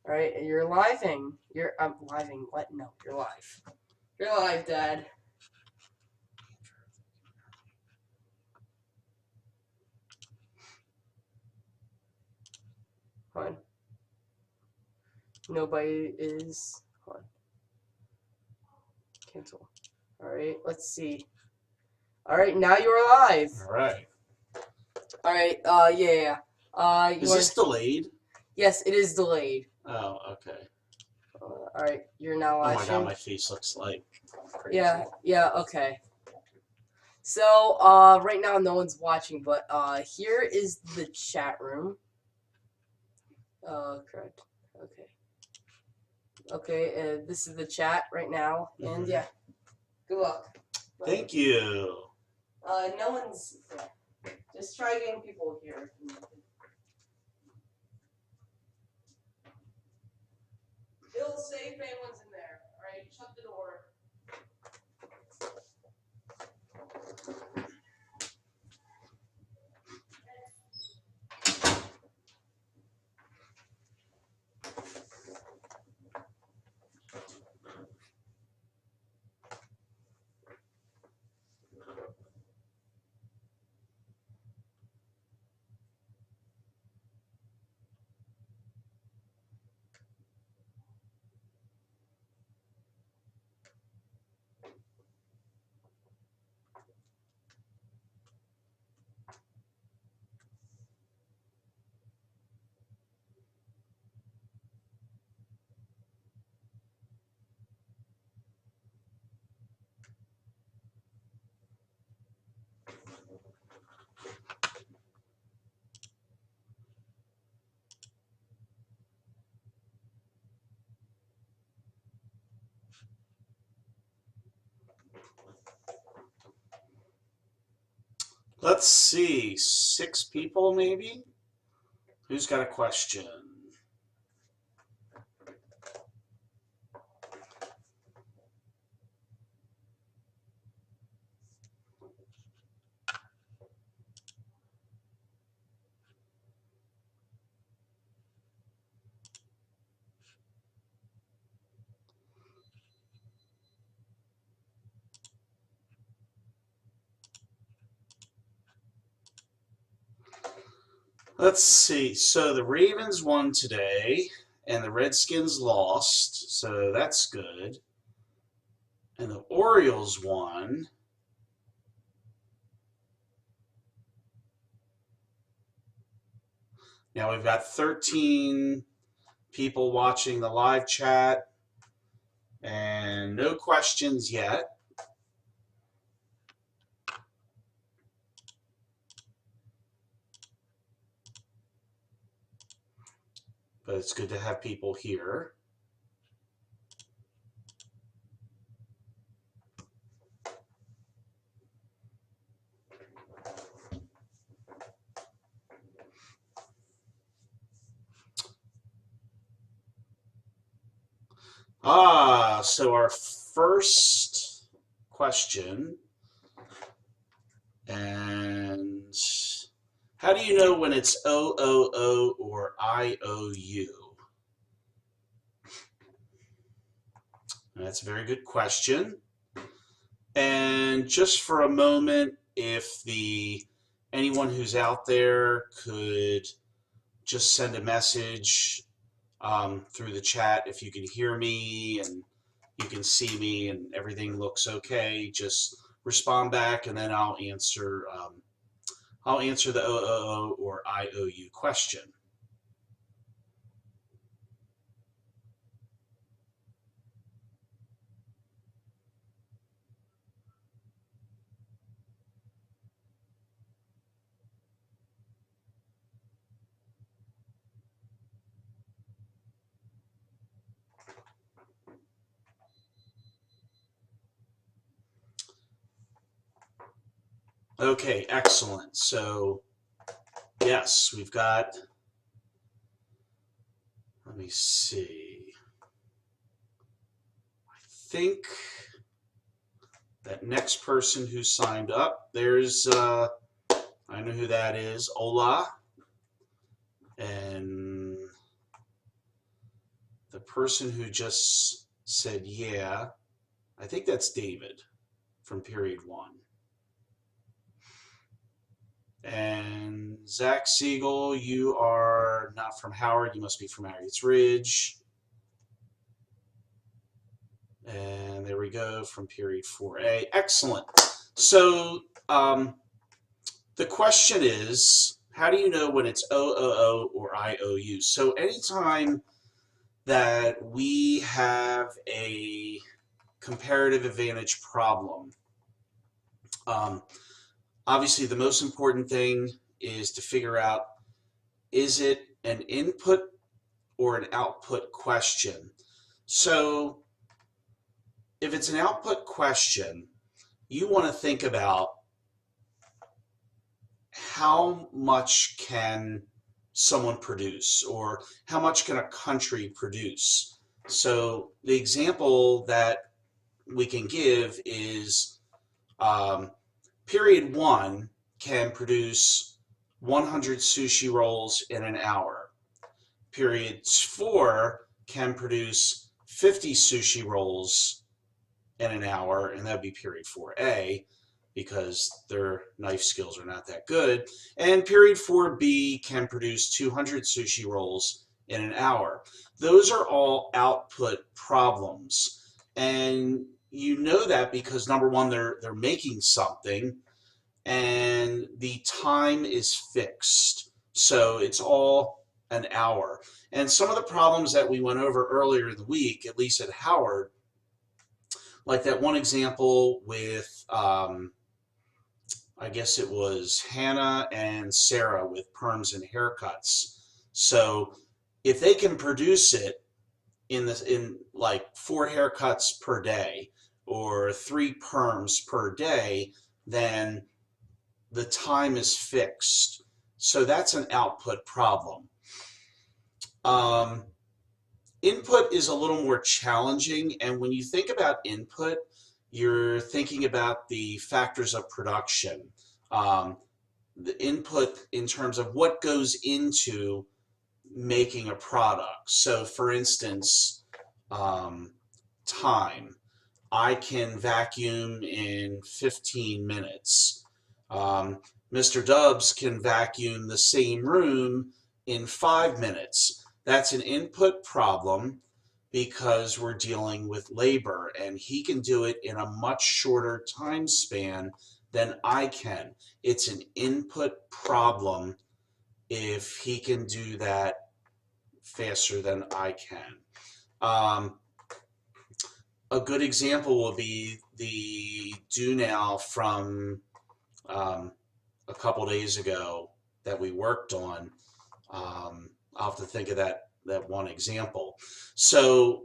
All right, you're living. You're living. What? No, you're live. You're live, Dad. Hold on. Nobody is. Hold on. Cancel. All right, let's see. All right, now you're live. All right. All right. Yeah. Is this delayed? Yes, it is delayed. Oh, okay. All right, you're now live. Oh my god, my face looks like crazy. Yeah. Okay. So, right now no one's watching, but here is the chat room. Correct. Okay. Okay, this is the chat right now, and yeah, good luck. Thank you. No one's. Yeah. Just try getting people here. Feel safe if anyone's in there. All right, shut the door. Let's see, 6 people maybe? Who's got a question? Let's see. So the Ravens won today, and the Redskins lost, so that's good. And the Orioles won. Now we've got 13 people watching the live chat, and no questions yet. But it's good to have people here. So our first question, and how do you know when it's OOO or IOU? That's a very good question. And just for a moment, if anyone who's out there could just send a message through the chat, if you can hear me and you can see me and everything looks okay, just respond back, and then I'll answer the OOO or IOU question. Okay, excellent. So, yes, we've got, let me see. I think that next person who signed up, there's, I know who that is, Ola. And the person who just said yeah, I think that's David from period 1. And Zach Siegel, you are not from Howard, you must be from Harriet's Ridge. And there we go, from period 4A. Excellent. So the question is, how do you know when it's OOO or IOU? So anytime that we have a comparative advantage problem, obviously the most important thing is to figure out, is it an input or an output question? So if it's an output question, you want to think about how much can someone produce, or how much can a country produce? So the example that we can give is period 1 can produce 100 sushi rolls in an hour. Period 4 can produce 50 sushi rolls in an hour, and that would be period 4A, because their knife skills are not that good. And period 4B can produce 200 sushi rolls in an hour. Those are all output problems. And you know that because number one, they're making something, and the time is fixed. So it's all an hour. And some of the problems that we went over earlier in the week, at least at Howard, like that one example with, I guess it was Hannah and Sarah with perms and haircuts. So if they can produce it in like 4 haircuts per day or 3 perms per day, then the time is fixed. So that's an output problem. Input is a little more challenging, and when you think about input, you're thinking about the factors of production. The input in terms of what goes into making a product. So for instance, time. I can vacuum in 15 minutes. Mr. Dubs can vacuum the same room in 5 minutes. That's an input problem because we're dealing with labor, and he can do it in a much shorter time span than I can. It's an input problem if he can do that faster than I can. A good example will be the do now from a couple days ago that we worked on. I'll have to think of that one example. So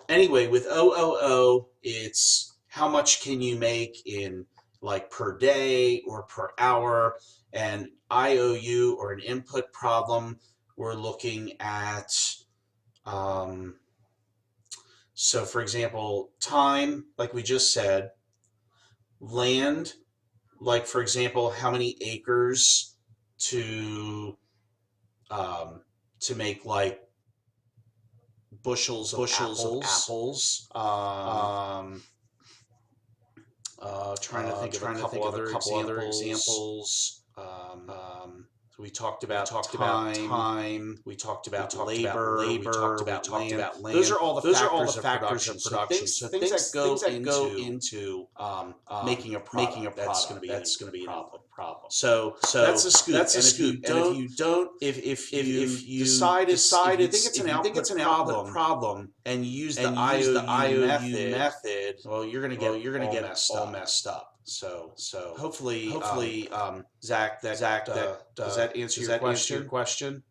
anyway, with OOO, it's how much can you make in like per day or per hour, and IOU, or an input problem, we're looking at, so for example, time, like we just said, land, like for example, how many acres to make like bushels of apples. Trying to think of a couple other examples. So we talked about time. We talked about labor. We talked about land. Those are all the factors of production. So things that go into making a product. That's going to be a problem. So that's a scoop. That's a scoop. And if you don't, if you decide if you think it's an output problem, and you use the IOU method, well, you're going to get all messed up. So hopefully, Zach, does that answer your question?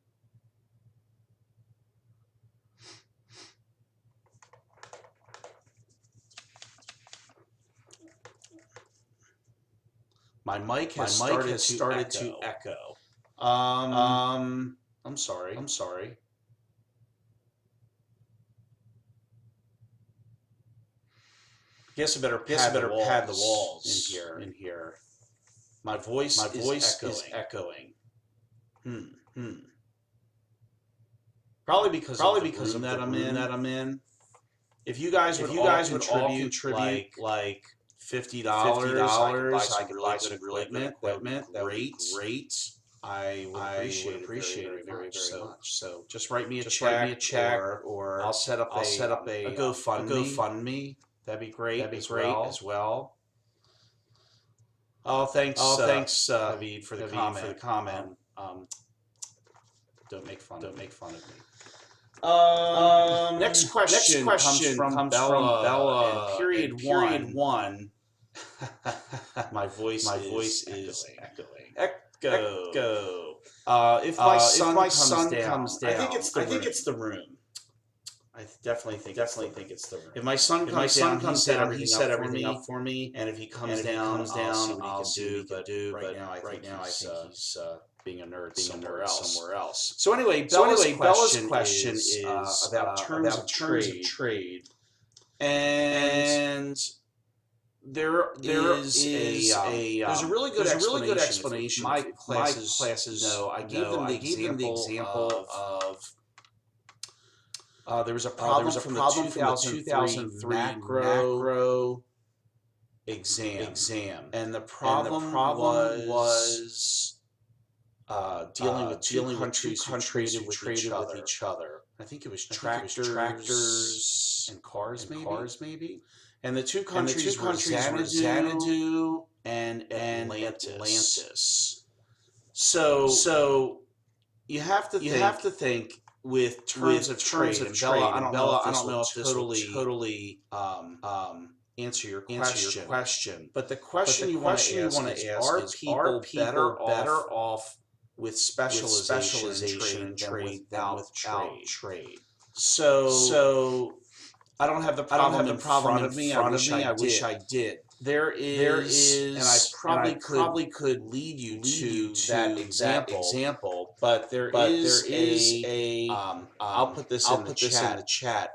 My mic has started to echo. I'm sorry. Guess I better pad the walls in here. My voice is echoing. Probably because of the room that I'm in. If you guys would all contribute like $50, I could buy some equipment. That would be great. I would appreciate it very much. So just write me a check, or I'll set up a GoFundMe. That'd be great as well. Oh, thanks, David, for the comment. Don't make fun of me. Next question comes from Bella. And period one. My voice is echoing. Echo. If my son comes down, I think it's the room. I definitely think it's the room. If my son comes down, he set everything up for me. And if he comes down, I'll see what he can do. But right now, I think he's being a nerd somewhere else. So anyway, Bella's question is about terms of trade. And there's a really good explanation. My classes know. I gave them the example of there was a problem from the 2003 macro exam, and the problem was dealing with two countries who traded with each other. I think it was tractors and cars, maybe. And the two countries were Xanadu and Atlantis. So you have to think with terms of trade. And Bella, I don't know if this will totally answer your question. But the question you want to ask is, are people better off with specialization and trade than without trade? So I don't have the problem in front of me. I wish I did. There is, and I probably could lead you to that example. But there is a I'll put this in the chat.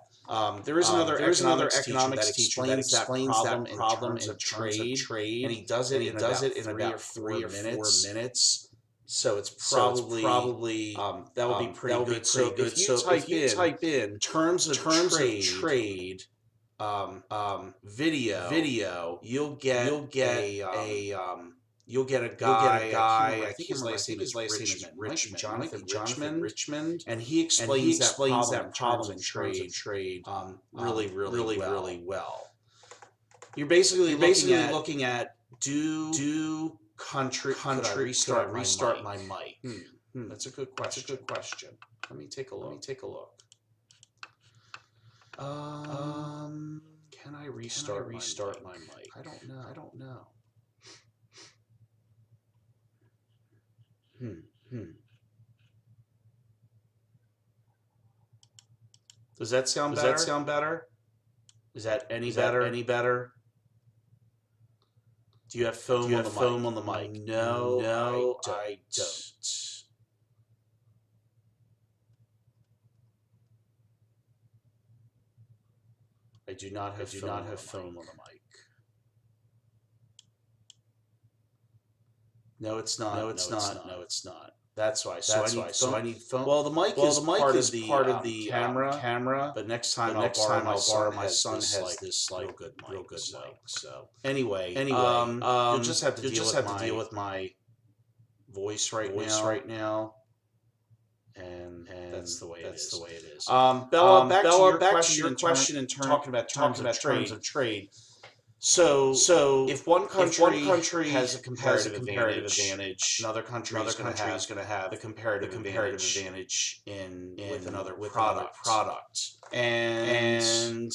There is another economics teacher that explains that problem in terms of trade, and he does it in about 3 or 4 minutes. So it's probably that would be pretty good. So if you type in terms of trade video, you'll get a guy. I think his last name is Richmond, Jonathan Richmond, and he explains that problem in trade really well. You're basically looking at do country. Could I restart my mic? That's a good question. Let me take a look. Can I restart my mic? I don't know. Does that sound better? Is that any better? Do you have foam on the mic? No, I don't. I do not have foam on the mic. No, it's not. That's why. So I need foam. Well, the mic is part of the camera. But next time I'll borrow my son has this real good mic. So anyway, you'll just have to deal with my voice right now. And that's the way it is. Bella, back to your question in talking about terms of trade. So if one country has a comparative advantage, another country is going to have the comparative advantage with another product. And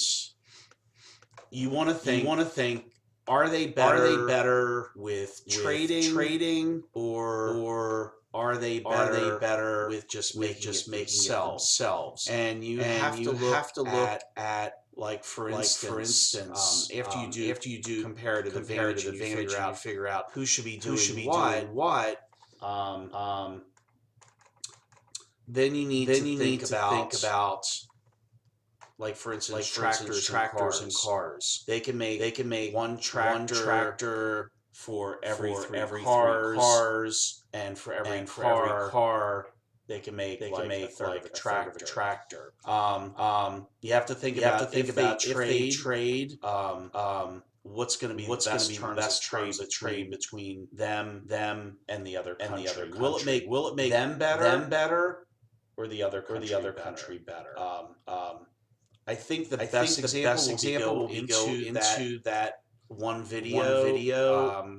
you want to think, are they better with trading or are they better with just making it themselves? And you have to look at like for instance, after you do comparative advantage, and you figure out who should be doing what. Then you need to think about like for instance tractors and cars. They can make one tractor for every three cars, and for every car they can make a third of a tractor. You have to think about if they trade. What's going to be the best trade between them and the other country? Will it make them better or the other country better? I think the best example will be go into that one video.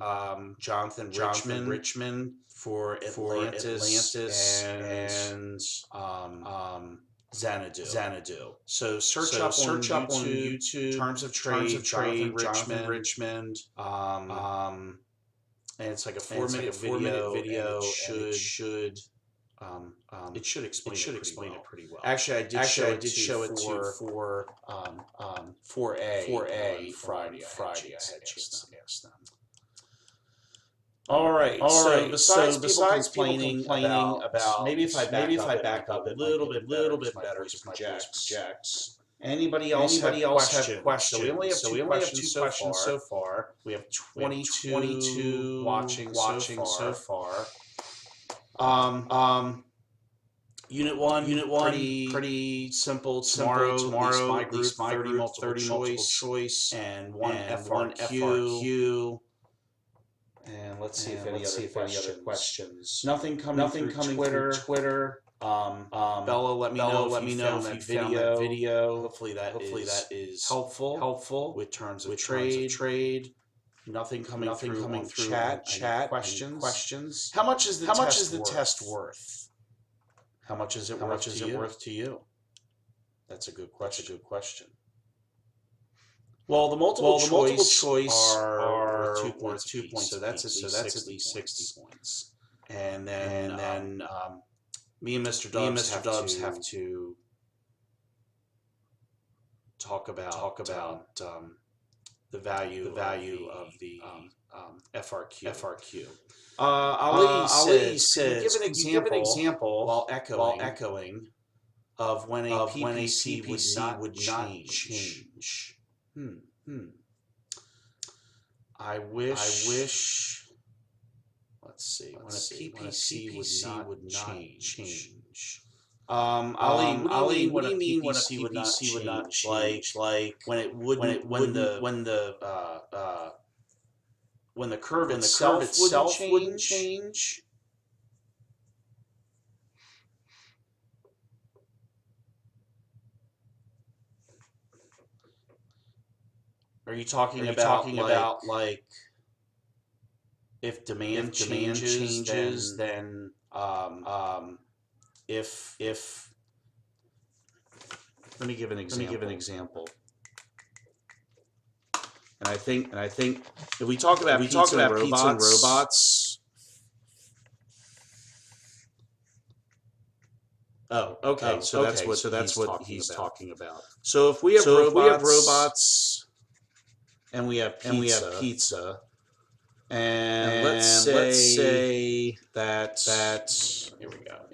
Jonathan Richman for Atlantis and Xanadu. So search up on YouTube terms of trade Jonathan Richmond. And it's like a 4-minute video. It should explain it pretty well. Actually, I did show it for 4A Friday. I had a chance to ask them. All right. So besides people complaining about maybe if I back up a little bit better to projects. Anybody else have questions? So we only have two questions so far. We have 22 watching so far. Unit one, pretty simple. Tomorrow, my group, 30 multiple choice, and one FRQ. And let's see if any other questions. Nothing coming through Twitter. Bella, let me know if you found that video. Hopefully that is helpful with terms of trade. Nothing coming through chat. Questions. How much is the test worth? How much is it worth to you? That's a good question. Well, the multiple choice are worth 2 points. So that's at least 60 points. And then me and Mr. Dubs have to talk about the value of the FRQ. Ali says, give an example while echoing of when a PPC would not change. I wish. Let's see. When a PPC would not change. Ali, what do you mean when a PPC would not change? Like when it wouldn't when the curve itself wouldn't change. Are you talking about like if demand changes, then if let me give an example. And I think if we talk about pizza and robots. Oh, okay. So that's what he's talking about. So if we have robots. And we have pizza. And let's say that here we go.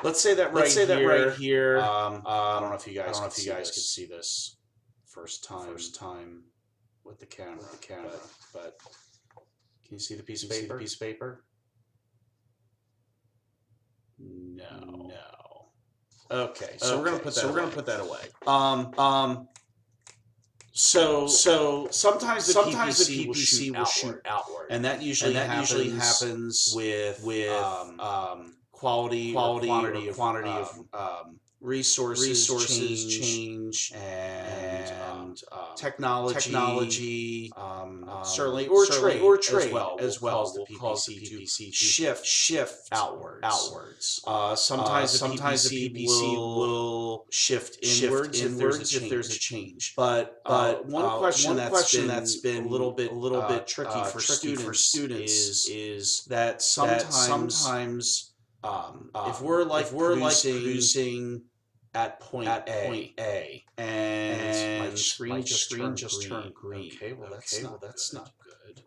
Let's say that right here. I don't know if you guys could see this first time with the camera. But can you see the piece of paper? No. Okay, so we're gonna put that away. So sometimes the PPC will shoot outward, and that usually happens with quality or quantity of resources change and technology certainly or trade as well will cause the PPC to shift outwards. Sometimes the PPC will shift inwards if there's a change. But one question that's been a little bit tricky for students is that sometimes if we're producing at point A and my screen just turned green. Okay, well that's not good.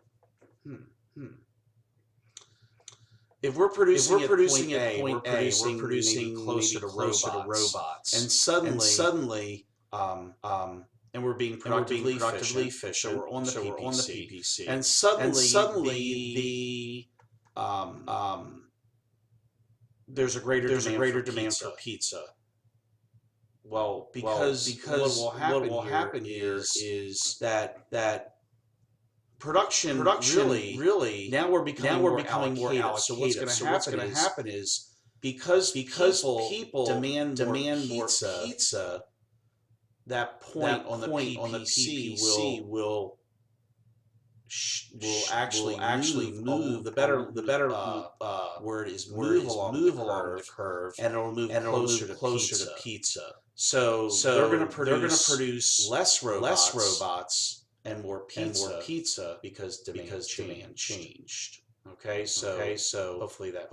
If we're producing at point A, we're producing closer to robots. And suddenly and we're being productively efficient. So we're on the PPC. And suddenly there's a greater demand for pizza. Well, because what will happen is that production really now we're becoming more allocated. So what's going to happen is because people demand more pizza, that point on the PPC will actually move. The better word is move along the curve, and it'll move closer to pizza. So they're going to produce less robots and more pizza because demand changed. Okay, so hopefully that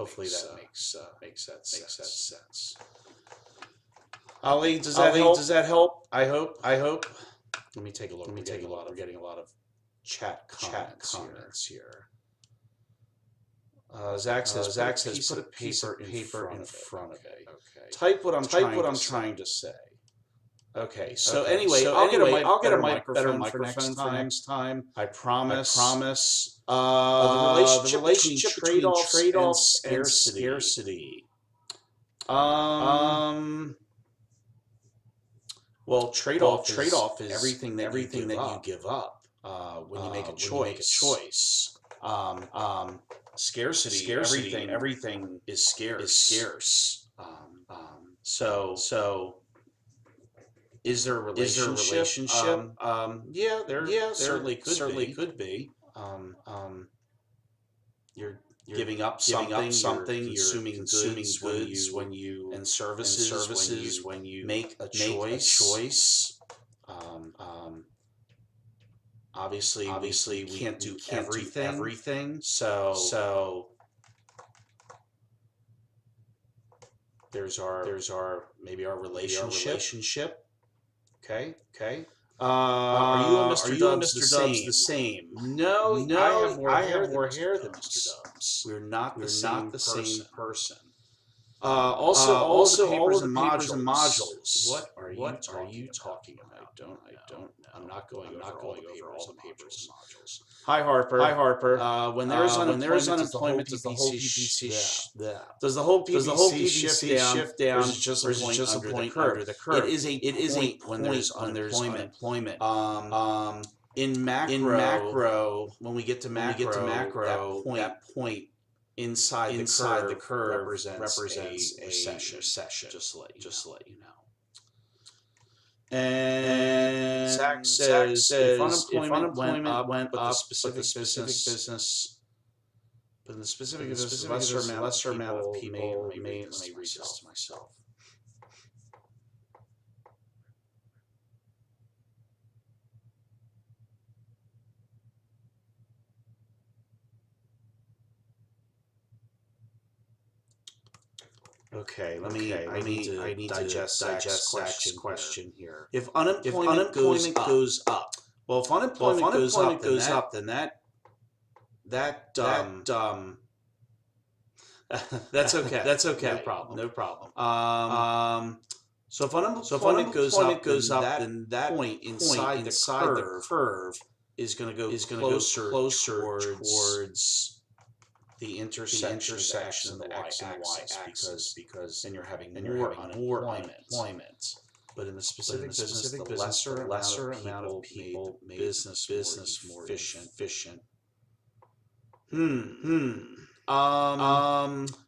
makes sense. Ali, does that help? I hope. Let me take a look. We're getting a lot of chat comments here. Zach says put a paper in front of it. Okay. Type what I'm trying to say. Okay. So anyway, I'll get a better microphone for next time. I promise. The relationship between trade-offs and scarcity. Well, trade-off is everything that you give up when you make a choice. Scarcity, everything is scarce. So is there a relationship? Yeah, there certainly could be. You're giving up something. You're consuming goods when you and services when you make a choice. Obviously, we can't do everything. So there's our maybe our relationship. Okay. Are you and Mr. Dubs the same? No. I have more hair than Mr. Dubs. We're not the same person. Also, all the papers and modules. What are you talking about? I don't know. I'm not going over all the papers and modules. Hi Harper. When there is unemployment, does the whole PPC shift down? Or is it just a point under the curve? It is a point when there's unemployment. In macro, when we get to macro, that point inside the curve represents a recession. Just to let you know. And Zach says if unemployment went up, but the specific business, lesser amount of people may read this to myself. Okay, I need to digest Zach's question here. If unemployment goes up, well, if unemployment goes up, then that that's okay. No problem. So if unemployment goes up, then that point inside the curve is going to go closer towards the intersection of the x and y axis because then you're having more unemployment. But in the specific business, the lesser amount of people made business more efficient.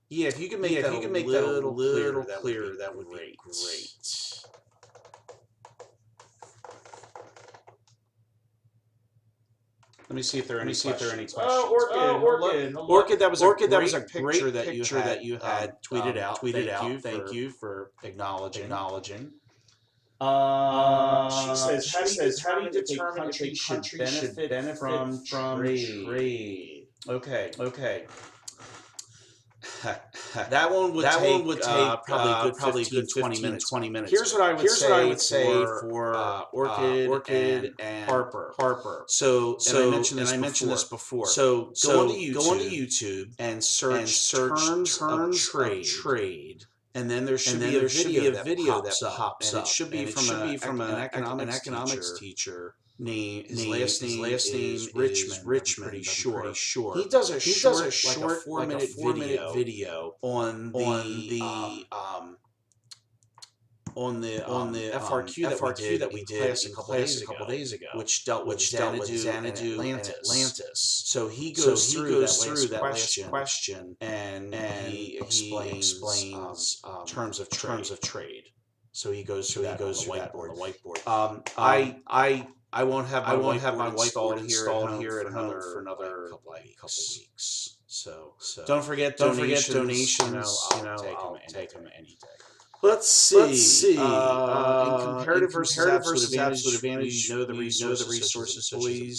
Yeah, if you can make that a little clearer, that would be great. Let me see if there are any questions. Orchid, that was a picture that you had tweeted out. Thank you for acknowledging. She says, how do you determine if a country should benefit from trade? Okay. That one would take probably good 20 minutes. Here's what I would say for Orchid and Harper. So I mentioned this before. So go onto YouTube and search terms of trade and then there should be a video that pops up, and it should be from an economics teacher. His last name is Richmond. I'm pretty sure. He does a short, like a 4-minute video on the FRQ that we did a couple days ago, which dealt with Xanadu and Atlantis. So he goes through that last question, and he explains terms of trade. So he goes through that on the whiteboard. I won't have my whiteboard installed here at home for another couple weeks. So don't forget donations. I'll take them any day. Let's see. In comparative versus absolute advantage, we know the resources fully,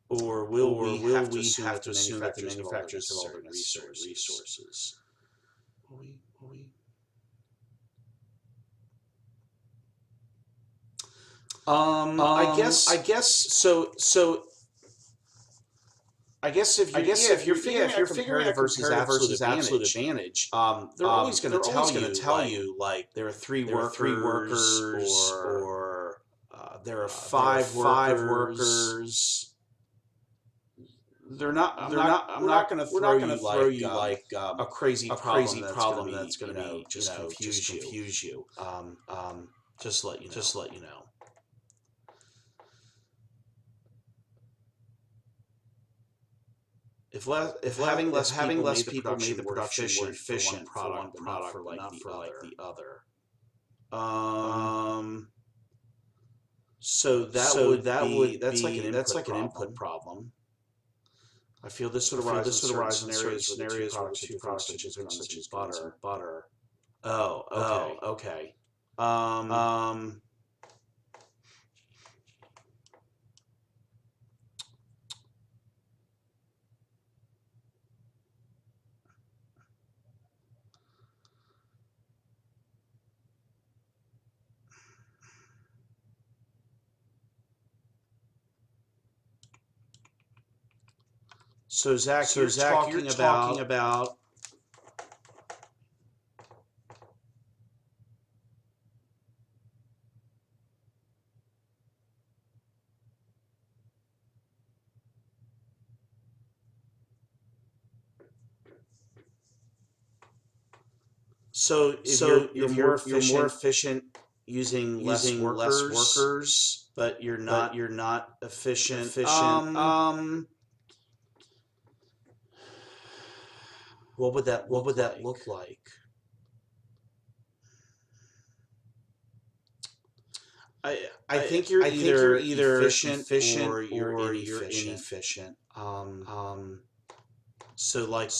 or will we have to assume that the manufacturers have all the resources? I guess so. I guess if you're figuring out versus absolute advantage, they're always going to tell you like there are three workers, or there are five workers. I'm not going to throw you like a crazy problem that's going to just confuse you. Just let you know. If having less people made the production more efficient for one product, but not for the other. So that's like an input problem. I feel this would arise in scenarios where the two products such as butter. Oh, okay. So Zach, you're talking about you're more efficient using less workers, but you're not efficient. What would that look like? I think you're either efficient or you're inefficient. So like,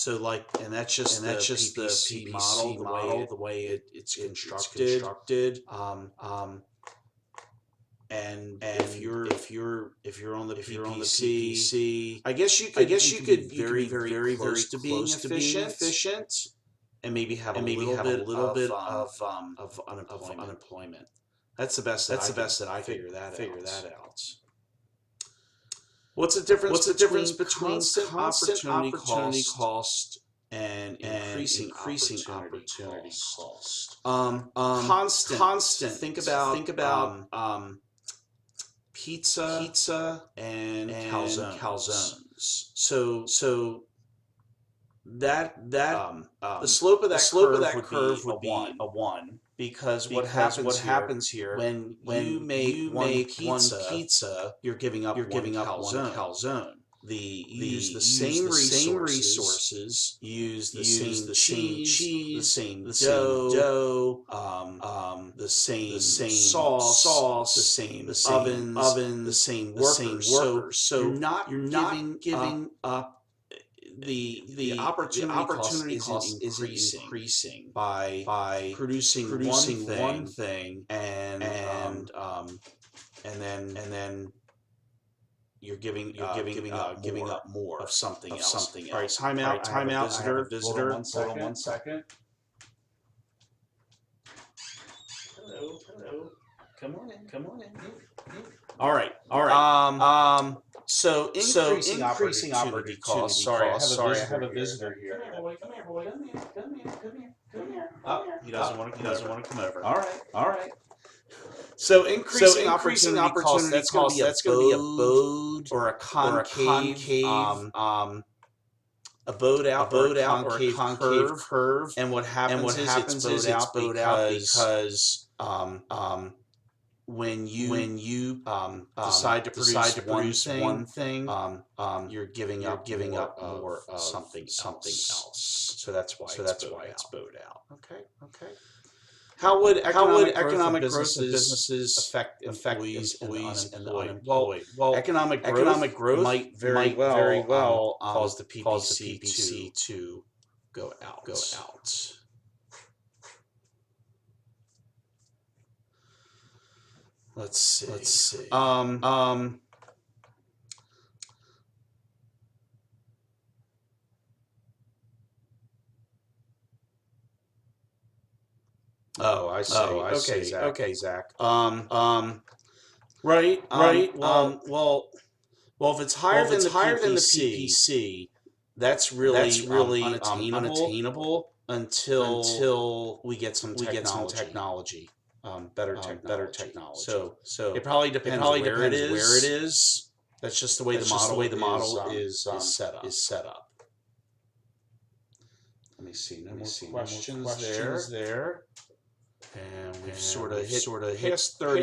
and that's just the PPC model, the way it's constructed. And if you're on the PPC, I guess you could very close to being efficient, and maybe have a little bit of unemployment. That's the best that I figure that out. What's the difference between constant opportunity cost and increasing opportunity cost? Constant. Think about pizza and calzones. So that the slope of that curve would be a 1, because what happens here when you make one pizza, you're giving up one calzone. You use the same resources, use the same cheese, the same dough, the same sauce, the same ovens, the same workers. So you're not giving up. The opportunity cost isn't increasing by producing one thing and then you're giving up more of something else. All right, time out. I have a visitor. Hold on 1 second. Hello. Come on in. Come on in. All right. So increasing opportunity costs. Sorry, I have a visitor here. Come here, boy. Come here, boy. Come here. Oh, he doesn't want to come over. All right. So increasing opportunity costs, that's going to be a bowed or a concave, a bowed out or a concave curve. And what happens is it's bowed out because when you decide to produce one thing, you're giving up more of something else. So that's why it's bowed out. Okay. How would economic growth of businesses affect employees and the unemployed? Well, economic growth might very well cause the PPC to go out. Let's see. Oh, I see. Okay, Zach. Right. Well, if it's higher than the PPC, that's really unattainable until we get some technology. Better technology. So it probably depends where it is. That's just the way the model is set up. Let me see. No more questions there. And we've sort of hit 30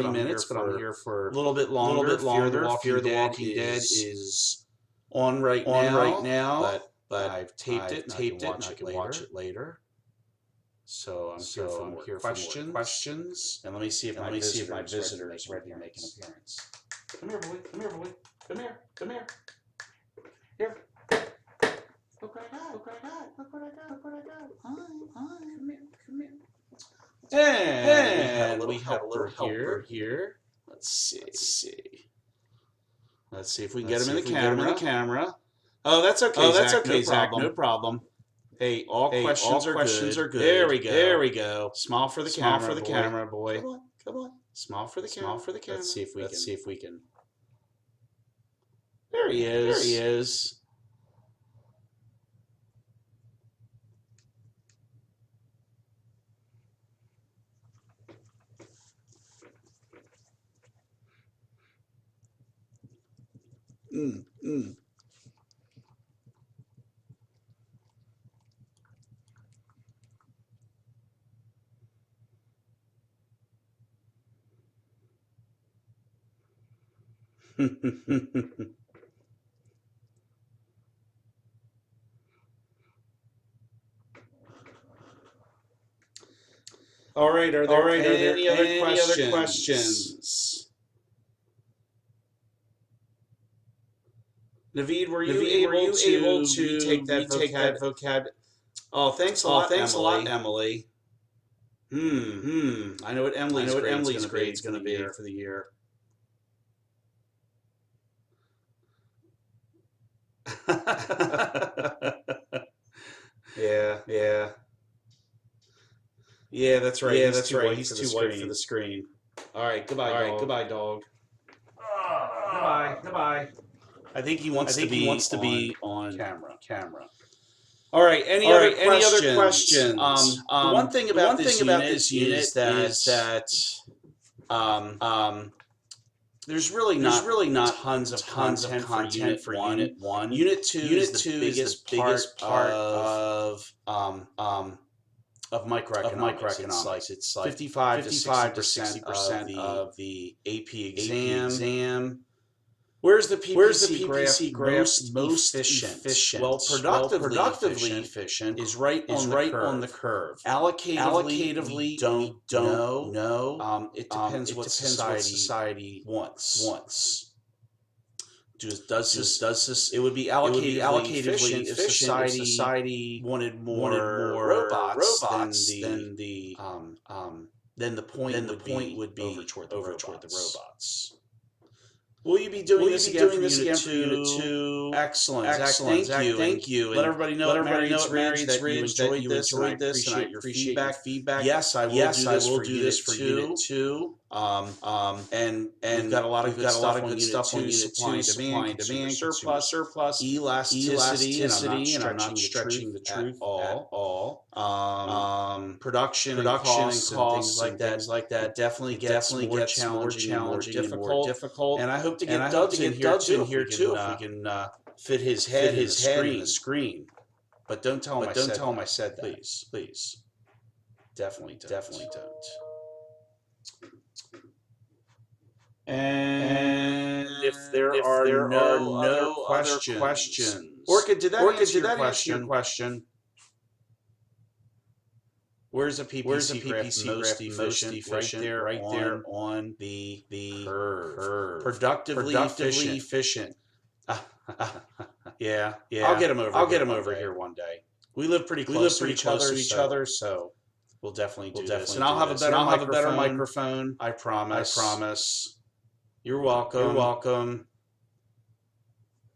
minutes, but I'm here for a little bit longer. Fear the Walking Dead is on right now, but I've taped it, and I can watch it later. So I'm here for more questions. And let me see if my visitor is ready to make an appearance. Come here, boy. Come here. Here. Look what I got. Hi. Come here. And we have a little helper here. Let's see if we can get him in the camera. Oh, that's okay, Zach. No problem. Hey, all questions are good. There we go. Smile for the camera, boy. Come on. Smile for the camera. Let's see if we can. There he is. All right. Are there any other questions? Naveed, were you able to take that vocab? Oh, thanks a lot, Emily. I know what Emily's grade's going to be for the year. Yeah, that's right. He's too white for the screen. All right, goodbye, dog. Goodbye. I think he wants to be on camera. All right. Any other questions? The one thing about this unit is that there's really not tons of content for Unit 1. Unit 2 is the biggest part of microeconomics. It's like 55 to 60% of the AP exam. Where's the PPC graph most efficient? Well, productively efficient is right on the curve. Allocatively, don't know. It depends what society wants. Does this? It would be allocatively efficient if society wanted more robots than the point would be over toward the robots. Will you be doing this again for Unit 2? Excellent. Thank you. Let everybody know at Marriott's Ridge that you enjoyed this, and I appreciate your feedback. Yes, I will do this for Unit 2. and we've got a lot of good stuff on Unit 2, supply and demand, surplus, elasticity, and I'm not stretching the truth at all. Production and costs and things like that definitely gets more challenging and more difficult. And I hope to get Dubs in here too if we can fit his head in the screen. But don't tell him I said that. Please. Definitely don't. And if there are no other questions. Orchid, did that answer your question? Where's a PPC graph most efficient? Right there on the curve. Productively efficient. Yeah. I'll get him over here one day. We live pretty close to each other, so we'll definitely do this. And I'll have a better microphone. I promise. You're welcome.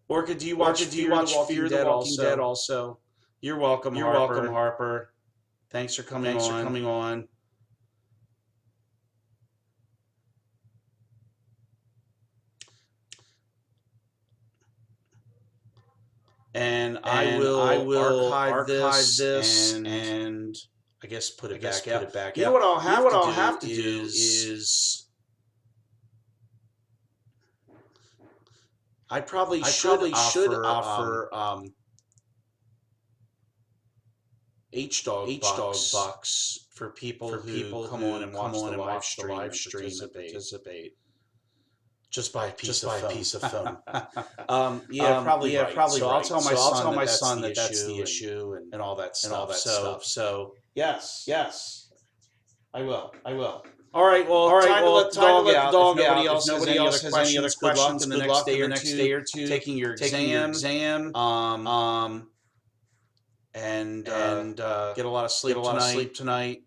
Orchid, do you watch Fear the Walking Dead also? You're welcome, Harper. Thanks for coming on. And I will archive this and I guess put it back out. You know what I'll have to do is I probably should offer H-Dog bucks for people who come on and watch the live stream and participate. Just buy a piece of foam. Probably right. So I'll tell my son that that's the issue and all that stuff. So yes, I will. All right. Time to let the dog out. If nobody else has any other questions, good luck in the next day or two taking your exam. And get a lot of sleep tonight.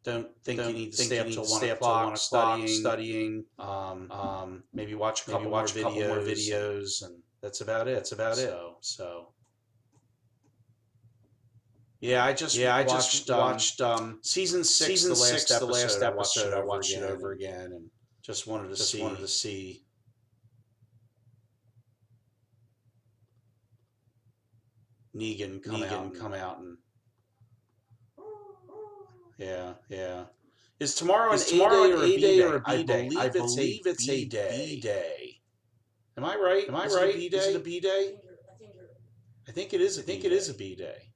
Don't think you need to stay up till 1 o'clock studying. Maybe watch a couple more videos, and that's about it. So. Yeah, I just watched season 6, the last episode. I watched it over again, and just wanted to see. Negan come out and yeah. Is tomorrow an A day or a B day? I believe it's a B day. Am I right? Is it a B day? I think it is a B day.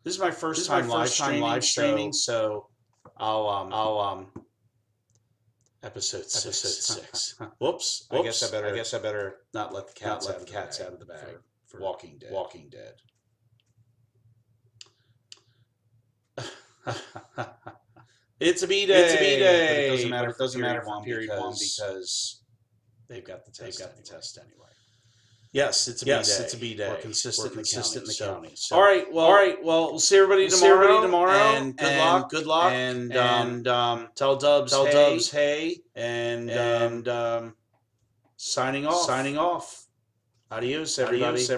This is my first time live streaming, so I'll Episode 6. Whoops. I guess I better not let the cats out of the bag for Walking Dead. It's a B day. But it doesn't matter for period one because they've got the test anyway. Yes, it's a B day. We're consistent in the county. So. All right. Well, we'll see everybody tomorrow. And good luck. And tell Dubs hey. And signing off. Adios, everybody. Is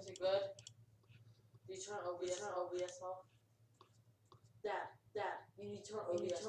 it good? Do you turn OBS off? Dad, you need to turn OBS